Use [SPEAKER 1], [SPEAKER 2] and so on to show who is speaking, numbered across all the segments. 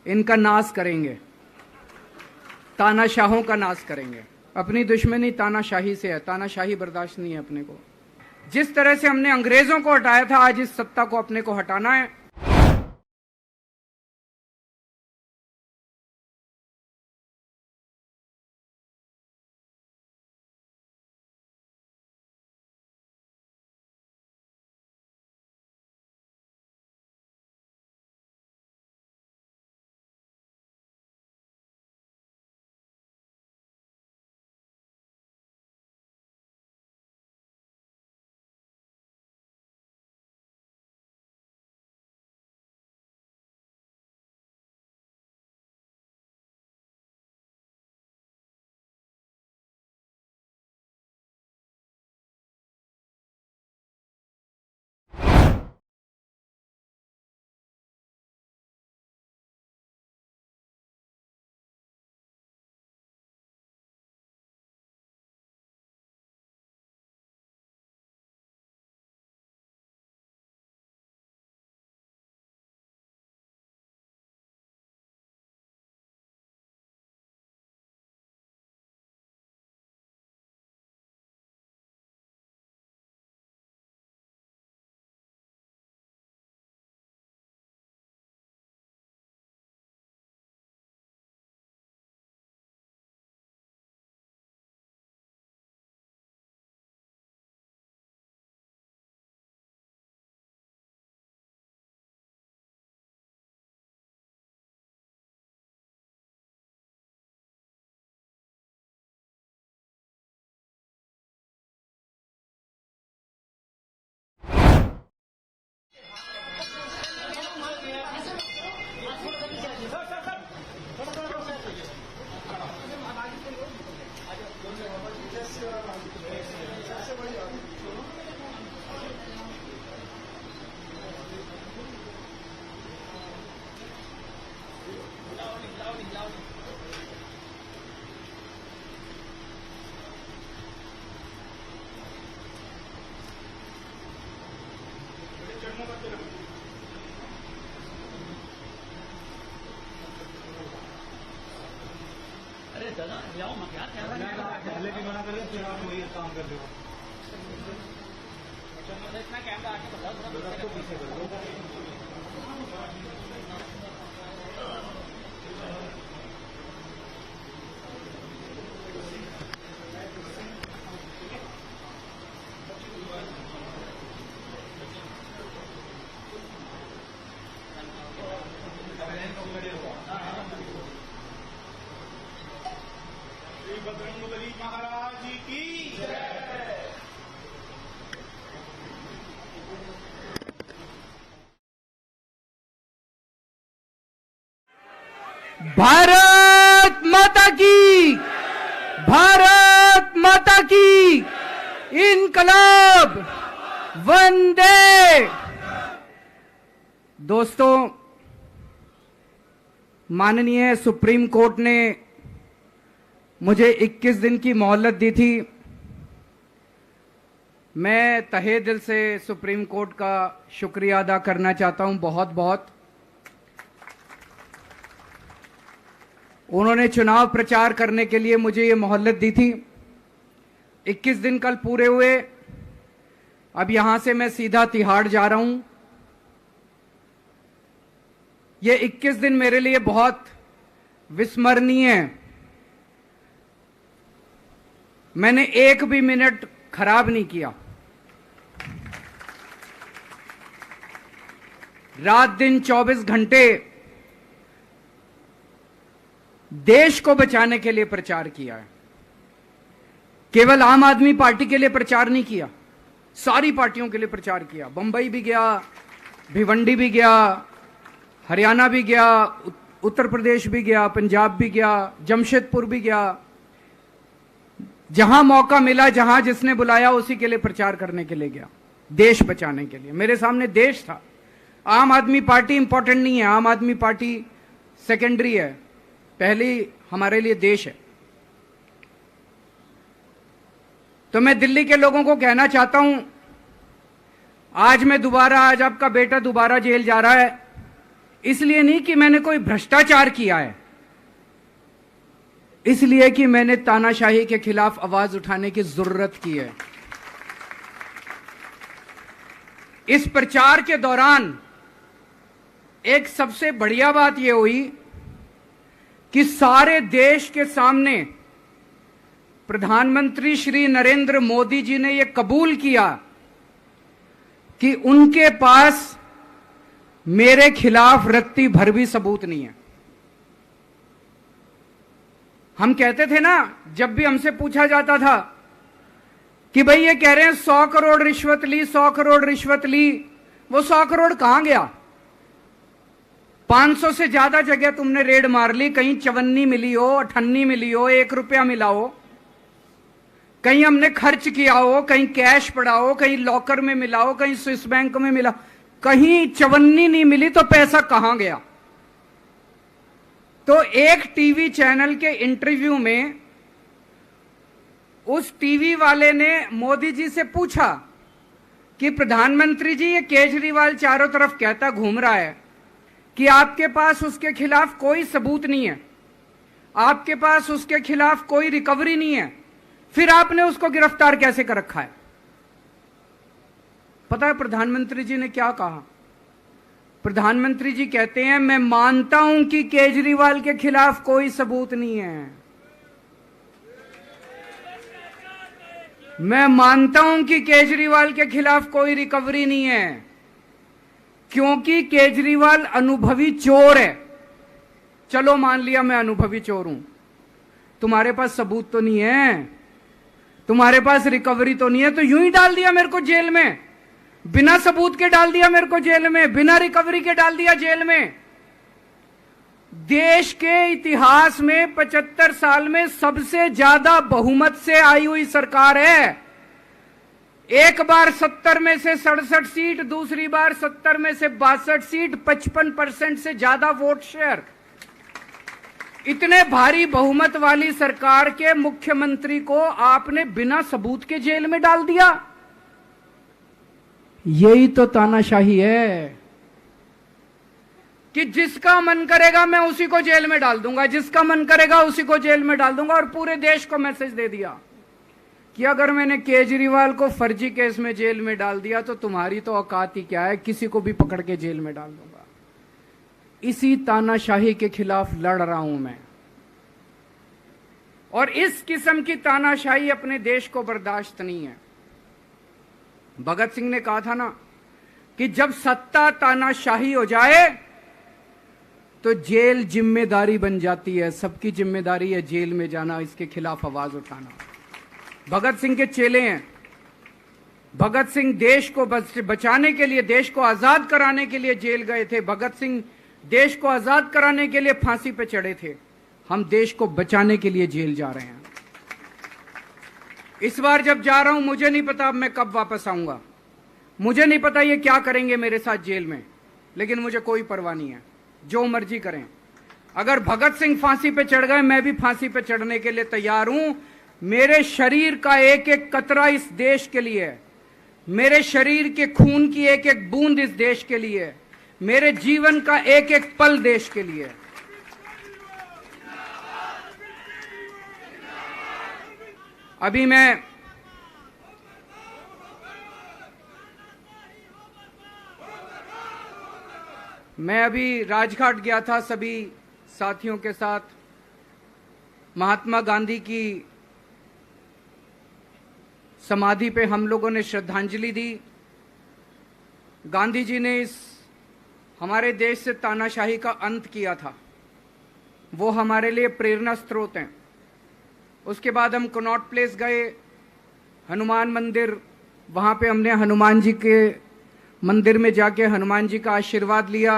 [SPEAKER 1] इनका नाश करेंगे, तानाशाहों का नाश करेंगे। अपनी दुश्मनी तानाशाही से है, तानाशाही बर्दाश्त नहीं है अपने को। जिस तरह से हमने अंग्रेजों को हटाया था, आज इस सत्ता को अपने को हटाना है।
[SPEAKER 2] अरे दादा जाओ मत यार, पहले भी मना कर रहे फिर आप वही काम कर रहे हो। इतना कैमरा आके बताओ, पीछे कर दो। बजरंगबली महाराज की जय।
[SPEAKER 1] भारत माता की, भारत माता की, इनकलाब, वंदे। दोस्तों, माननीय सुप्रीम कोर्ट ने मुझे 21 दिन की मोहलत दी थी। मैं तहे दिल से सुप्रीम कोर्ट का शुक्रिया अदा करना चाहता हूं, बहुत बहुत। उन्होंने चुनाव प्रचार करने के लिए मुझे ये मोहलत दी थी। 21 दिन कल पूरे हुए। अब यहां से मैं सीधा तिहाड़ जा रहा हूं। ये 21 दिन मेरे लिए बहुत विस्मरणीय है। मैंने एक भी मिनट खराब नहीं किया। रात दिन 24 घंटे देश को बचाने के लिए प्रचार किया है। केवल आम आदमी पार्टी के लिए प्रचार नहीं किया, सारी पार्टियों के लिए प्रचार किया। बंबई भी गया, भिवंडी भी गया, हरियाणा भी गया, उत्तर प्रदेश भी गया, पंजाब भी गया, जमशेदपुर भी गया। जहां मौका मिला, जहां जिसने बुलाया, उसी के लिए प्रचार करने के लिए गया, देश बचाने के लिए। मेरे सामने देश था। आम आदमी पार्टी इंपॉर्टेंट नहीं है, आम आदमी पार्टी सेकेंडरी है, पहली हमारे लिए देश है। तो मैं दिल्ली के लोगों को कहना चाहता हूं, आज आपका बेटा दोबारा जेल जा रहा है। इसलिए नहीं कि मैंने कोई भ्रष्टाचार किया है, इसलिए कि मैंने तानाशाही के खिलाफ आवाज उठाने की जरूरत की है। इस प्रचार के दौरान एक सबसे बढ़िया बात यह हुई कि सारे देश के सामने प्रधानमंत्री श्री नरेंद्र मोदी जी ने यह कबूल किया कि उनके पास मेरे खिलाफ रत्ती भर भी सबूत नहीं है। हम कहते थे ना, जब भी हमसे पूछा जाता था कि भाई ये कह रहे हैं 100 करोड़ रिश्वत ली, 100 करोड़ रिश्वत ली, वो 100 करोड़ कहां गया? 500 से ज्यादा जगह तुमने रेड मार ली, कहीं चवन्नी मिली हो, अठन्नी मिली हो, 1 रुपया मिला हो, कहीं हमने खर्च किया हो, कहीं कैश पड़ा हो, कहीं लॉकर में मिला हो, कहीं स्विस बैंक में मिला, कहीं चवन्नी नहीं मिली, तो पैसा कहां गया? तो एक टीवी चैनल के इंटरव्यू में उस टीवी वाले ने मोदी जी से पूछा कि प्रधानमंत्री जी, ये केजरीवाल चारों तरफ कहता घूम रहा है कि आपके पास उसके खिलाफ कोई सबूत नहीं है, आपके पास उसके खिलाफ कोई रिकवरी नहीं है, फिर आपने उसको गिरफ्तार कैसे कर रखा है? पता है प्रधानमंत्री जी ने क्या कहा? प्रधानमंत्री जी कहते हैं, मैं मानता हूं कि केजरीवाल के खिलाफ कोई सबूत नहीं है, मैं मानता हूं कि केजरीवाल के खिलाफ कोई रिकवरी नहीं है, क्योंकि केजरीवाल अनुभवी चोर है। चलो मान लिया मैं अनुभवी चोर हूं, तुम्हारे पास सबूत तो नहीं है, तुम्हारे पास रिकवरी तो नहीं है, तो यूं ही डाल दिया मेरे को जेल में, बिना सबूत के डाल दिया मेरे को जेल में, बिना रिकवरी के डाल दिया जेल में। देश के इतिहास में 75 साल में सबसे ज्यादा बहुमत से आई हुई सरकार है। एक बार 70 में से 67 सीट, दूसरी बार 70 में से 62 सीट, 55% से ज्यादा वोट शेयर। इतने भारी बहुमत वाली सरकार के मुख्यमंत्री को आपने बिना सबूत के जेल में डाल दिया। यही तो तानाशाही है कि जिसका मन करेगा मैं उसी को जेल में डाल दूंगा, जिसका मन करेगा उसी को जेल में डाल दूंगा। और पूरे देश को मैसेज दे दिया कि अगर मैंने केजरीवाल को फर्जी केस में जेल में डाल दिया तो तुम्हारी तो औकात ही क्या है, किसी को भी पकड़ के जेल में डाल दूंगा। इसी तानाशाही के खिलाफ लड़ रहा हूं मैं, और इस किस्म की तानाशाही अपने देश को बर्दाश्त नहीं है। भगत सिंह ने कहा था ना कि जब सत्ता तानाशाही हो जाए तो जेल जिम्मेदारी बन जाती है, सबकी जिम्मेदारी है जेल में जाना, इसके खिलाफ आवाज उठाना। भगत सिंह के चेले हैं। भगत सिंह देश को बचाने के लिए, देश को आजाद कराने के लिए जेल गए थे। भगत सिंह देश को आजाद कराने के लिए फांसी पे चढ़े थे। हम देश को बचाने के लिए जेल जा रहे हैं। इस बार जब जा रहा हूं, मुझे नहीं पता अब मैं कब वापस आऊंगा, मुझे नहीं पता ये क्या करेंगे मेरे साथ जेल में, लेकिन मुझे कोई परवाह नहीं है, जो मर्जी करें। अगर भगत सिंह फांसी पे चढ़ गए, मैं भी फांसी पे चढ़ने के लिए तैयार हूं। मेरे शरीर का एक एक कतरा इस देश के लिए है, मेरे शरीर के खून की एक एक बूंद इस देश के लिए है, मेरे जीवन का एक एक पल देश के लिए है। अभी मैं अभी राजघाट गया था सभी साथियों के साथ। महात्मा गांधी की समाधि पे हम लोगों ने श्रद्धांजलि दी। गांधी जी ने इस हमारे देश से तानाशाही का अंत किया था, वो हमारे लिए प्रेरणा स्रोत हैं। उसके बाद हम कनॉट प्लेस गए, हनुमान मंदिर, वहां पे हमने हनुमान जी के मंदिर में जाके हनुमान जी का आशीर्वाद लिया।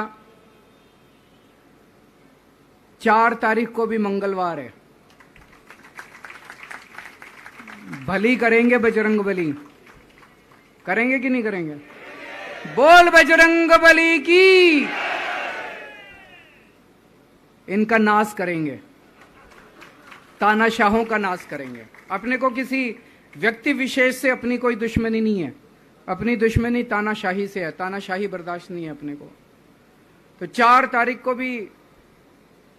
[SPEAKER 1] 4 तारीख को भी मंगलवार है, भली करेंगे बजरंग बली, करेंगे कि नहीं करेंगे? बोल बजरंग बली की। इनका नाश करेंगे, तानाशाहों का नाश करेंगे। अपने को किसी व्यक्ति विशेष से अपनी कोई दुश्मनी नहीं है, अपनी दुश्मनी तानाशाही से है। तानाशाही बर्दाश्त नहीं है अपने को। तो 4 तारीख को भी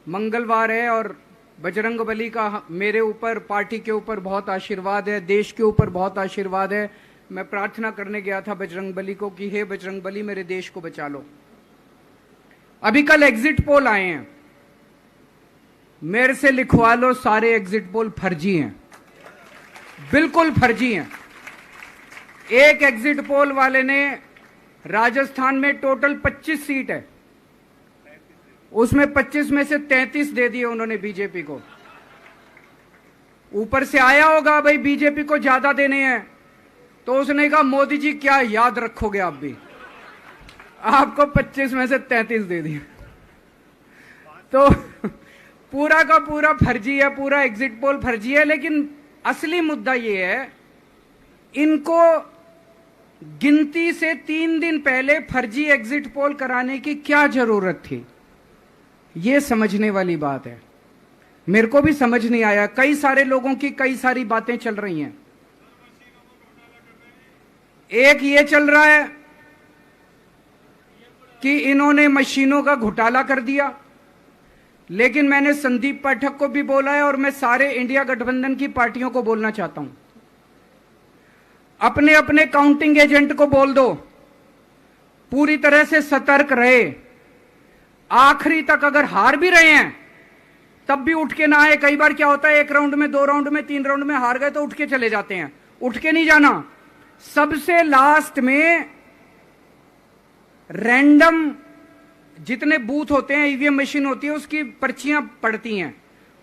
[SPEAKER 1] मंगलवार है और बजरंगबली का मेरे ऊपर, पार्टी के ऊपर बहुत आशीर्वाद है, देश के ऊपर बहुत आशीर्वाद है। मैं प्रार्थना करने गया था बजरंगबली को कि हे बजरंगबली मेरे देश को बचा लो। अभी कल एग्जिट पोल आए हैं, मेरे से लिखवा लो, सारे एग्जिट पोल फर्जी हैं, बिल्कुल फर्जी हैं। एक एग्जिट पोल वाले ने राजस्थान में टोटल 25 सीट है, उसमें 25 में से 33 दे दिए उन्होंने बीजेपी को। ऊपर से आया होगा भाई बीजेपी को ज्यादा देने हैं, तो उसने कहा मोदी जी क्या याद रखोगे आप भी, आपको 25 में से 33 दे दिए। तो पूरा का पूरा फर्जी है, पूरा एग्जिट पोल फर्जी है। लेकिन असली मुद्दा यह है, इनको गिनती से 3 दिन पहले फर्जी एग्जिट पोल कराने की क्या जरूरत थी, यह समझने वाली बात है। मेरे को भी समझ नहीं आया, कई सारे लोगों की कई सारी बातें चल रही हैं। एक ये चल रहा है कि इन्होंने मशीनों का घोटाला कर दिया, लेकिन मैंने संदीप पाठक को भी बोला है और मैं सारे इंडिया गठबंधन की पार्टियों को बोलना चाहता हूं, अपने अपने काउंटिंग एजेंट को बोल दो पूरी तरह से सतर्क रहे। आखिरी तक अगर हार भी रहे हैं तब भी उठ के ना आए। कई बार क्या होता है, 1 राउंड में, 2 राउंड में, 3 राउंड में हार गए तो उठ के चले जाते हैं। उठ के नहीं जाना, सबसे लास्ट में रैंडम जितने बूथ होते हैं, ईवीएम मशीन होती है, उसकी पर्चियां पड़ती हैं।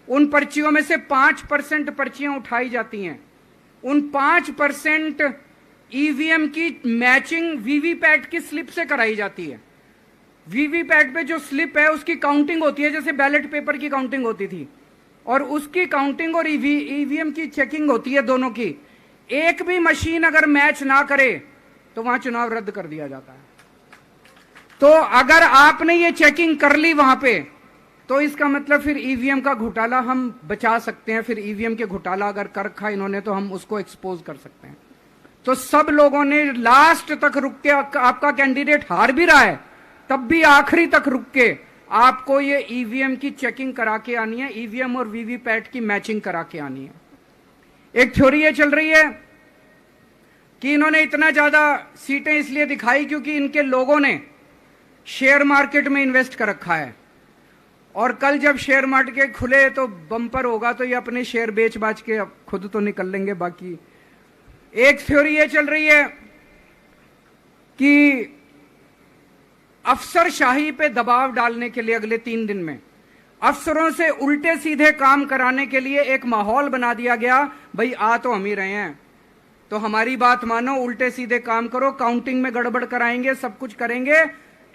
[SPEAKER 1] उन पर्चियों में से 5% पर्चियां उठाई जाती हैं। उन 5% ईवीएम की मैचिंग वीवीपैट की स्लिप से कराई जाती है। वीवीपैट पे जो स्लिप है उसकी काउंटिंग होती है, जैसे बैलेट पेपर की काउंटिंग होती थी, और उसकी काउंटिंग और ईवीएम की चेकिंग होती है दोनों की। एक भी मशीन अगर मैच ना करे तो वहां चुनाव रद्द कर दिया जाता है। तो अगर आपने ये चेकिंग कर ली वहां पे, तो इसका मतलब फिर ईवीएम का घोटाला हम बचा सकते हैं। फिर ईवीएम के घोटाला अगर कर रखा इन्होंने तो हम उसको एक्सपोज कर सकते हैं। तो सब लोगों ने लास्ट तक रुक के, आपका कैंडिडेट हार भी रहा है तब भी आखिरी तक रुक के आपको ये ईवीएम की चेकिंग करा के आनी है, ईवीएम और वीवीपैट की मैचिंग करा के आनी है। एक थ्योरी ये चल रही है कि इन्होंने इतना ज्यादा सीटें इसलिए दिखाई क्योंकि इनके लोगों ने शेयर मार्केट में इन्वेस्ट कर रखा है, और कल जब शेयर मार्केट खुले तो बम्पर होगा, तो ये अपने शेयर बेच बाच के खुद तो निकल लेंगे। बाकी एक थ्योरी ये चल रही है कि अफसरशाही पे दबाव डालने के लिए अगले 3 दिन में अफसरों से उल्टे सीधे काम कराने के लिए एक माहौल बना दिया गया। भाई आ तो हम ही रहे हैं, तो हमारी बात मानो, उल्टे सीधे काम करो, काउंटिंग में गड़बड़ कराएंगे, सब कुछ करेंगे।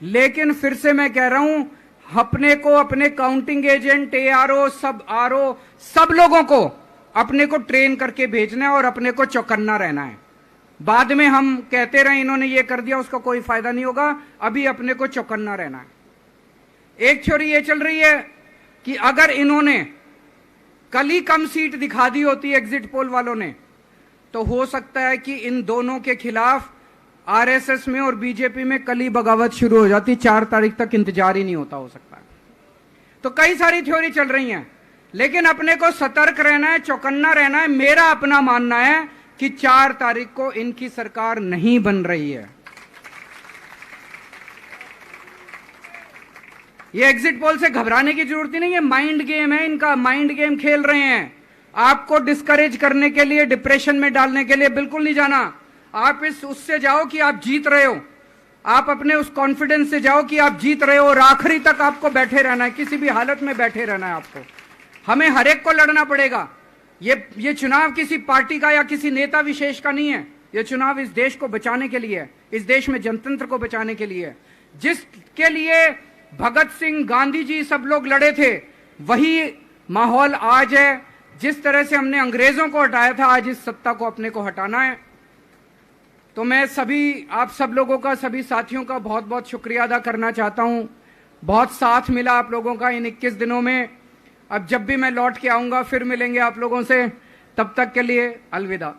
[SPEAKER 1] लेकिन फिर से मैं कह रहा हूं, अपने को, अपने काउंटिंग एजेंट, एआरओ, सब आरओ, सब लोगों को अपने को ट्रेन करके भेजना है और अपने को चौकन्ना रहना है। बाद में हम कहते रहे इन्होंने ये कर दिया, उसका कोई फायदा नहीं होगा। अभी अपने को चौकन्ना रहना है। एक थ्योरी ये चल रही है कि अगर इन्होंने कल ही कम सीट दिखा दी होती एग्जिट पोल वालों ने, तो हो सकता है कि इन दोनों के खिलाफ आरएसएस में और बीजेपी में कल ही बगावत शुरू हो जाती। 4 तारीख तक इंतजार ही नहीं होता, हो सकता है। तो कई सारी थ्योरी चल रही हैं, लेकिन अपने को सतर्क रहना है, चौकन्ना रहना है। मेरा अपना मानना है कि 4 तारीख को इनकी सरकार नहीं बन रही है। ये एग्जिट पोल से घबराने की जरूरत ही नहीं है, माइंड गेम है इनका, माइंड गेम खेल रहे हैं। आपको डिस्करेज करने के लिए, डिप्रेशन में डालने के लिए बिल्कुल नहीं जाना। आप उससे जाओ कि आप जीत रहे हो, आप अपने उस कॉन्फिडेंस से जाओ कि आप जीत रहे हो, और आखिरी तक आपको बैठे रहना है, किसी भी हालत में बैठे रहना है आपको। हमें हर एक को लड़ना पड़ेगा। ये चुनाव किसी पार्टी का या किसी नेता विशेष का नहीं है। ये चुनाव इस देश को बचाने के लिए है, इस देश में जनतंत्र को बचाने के लिए है। जिसके लिए भगत सिंह, गांधी जी सब लोग लड़े थे, वही माहौल आज है। जिस तरह से हमने अंग्रेजों को हटाया था, आज इस सत्ता को अपने को हटाना है। तो मैं सभी, आप सब लोगों का, सभी साथियों का बहुत बहुत शुक्रिया अदा करना चाहता हूं। बहुत साथ मिला आप लोगों का इन 21 दिनों में। अब जब भी मैं लौट के आऊंगा फिर मिलेंगे आप लोगों से। तब तक के लिए अलविदा।